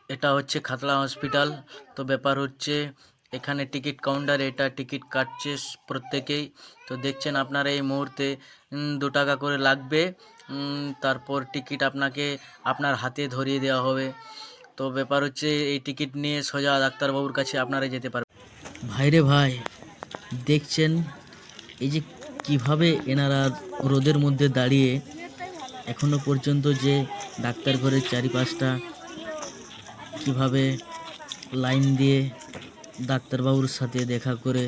এটা হচ্ছে খাতড়া হসপিটাল। তো ব্যাপার হচ্ছে এখানে টিকিট কাউন্টার, এটা টিকিট কাটছে প্রত্যেকেই। তো দেখছেন আপনারা এই মুহূর্তে 2 টাকা করে লাগবে। তারপর টিকিট আপনাকে আপনার হাতে ধরিয়ে দেওয়া হবে। তো ব্যাপার হচ্ছে এই টিকিট নিয়ে সোজা ডাক্তারবাবুর কাছে আপনারা যেতে পারবেন। ভাইরে ভাই, দেখছেন এই যে কিভাবে এনারা রোদের মধ্যে দাঁড়িয়ে এখনো পর্যন্ত যে ডাক্তার ঘরের চারিপাশটা কিভাবে লাইন দিয়ে ডাক্তারবাবুর সাথে দেখা করে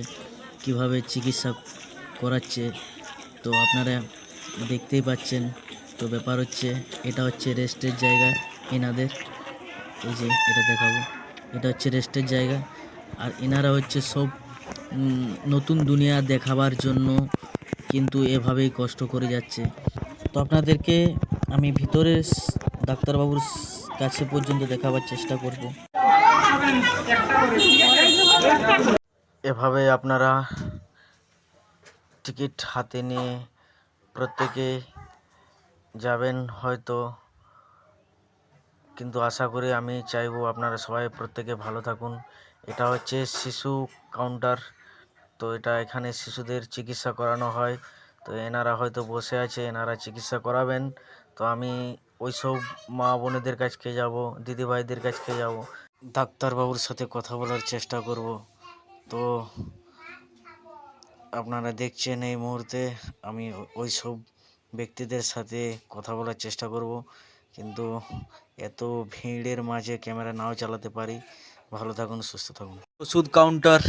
কিভাবে চিকিৎসা করাচ্ছে, তো আপনারা দেখতেই পাচ্ছেন। তো ব্যাপার হচ্ছে এটা হচ্ছে রেস্টের জায়গা এনাদের। এই যে এটা দেখাবো, এটা হচ্ছে রেস্টের জায়গা। আর এনারা হচ্ছে সব নতুন দুনিয়া দেখাবার জন্য কিন্তু এভাবেই কষ্ট করে যাচ্ছে। তো আপনাদেরকে আমি ভিতরে ডাক্তারবাবুর কাছে পর্যন্ত দেখাবার চেষ্টা করব। এভাবে আপনারা টিকিট হাতে নিয়ে প্রত্যেকে যাবেন হয়তো, কিন্তু আশা করি আমি চাইবো আপনারা সবাই প্রত্যেকে ভালো থাকুন। এটা হচ্ছে শিশু কাউন্টার। তো এটা এখানে শিশুদের চিকিৎসা করানো হয়। তো এনারা হয়তো বসে আছে, এনারা চিকিৎসা করাবেন। তো আমি ওইসব মা বোনেদের কাছকে যাব, দিদিভাইদের কাছকে যাব, ডাক্তারবাবুর সাথে কথা বলার চেষ্টা করব। তো আপনারা দেখছেন এই মুহূর্তে আমি ওইসব ব্যক্তিদের সাথে কথা বলার চেষ্টা করব, কিন্তু এত ভিড়ের মাঝে ক্যামেরা নাও চালাতে পারি। ভালো থাকুন, সুস্থ থাকুন। ওষুধ কাউন্টার।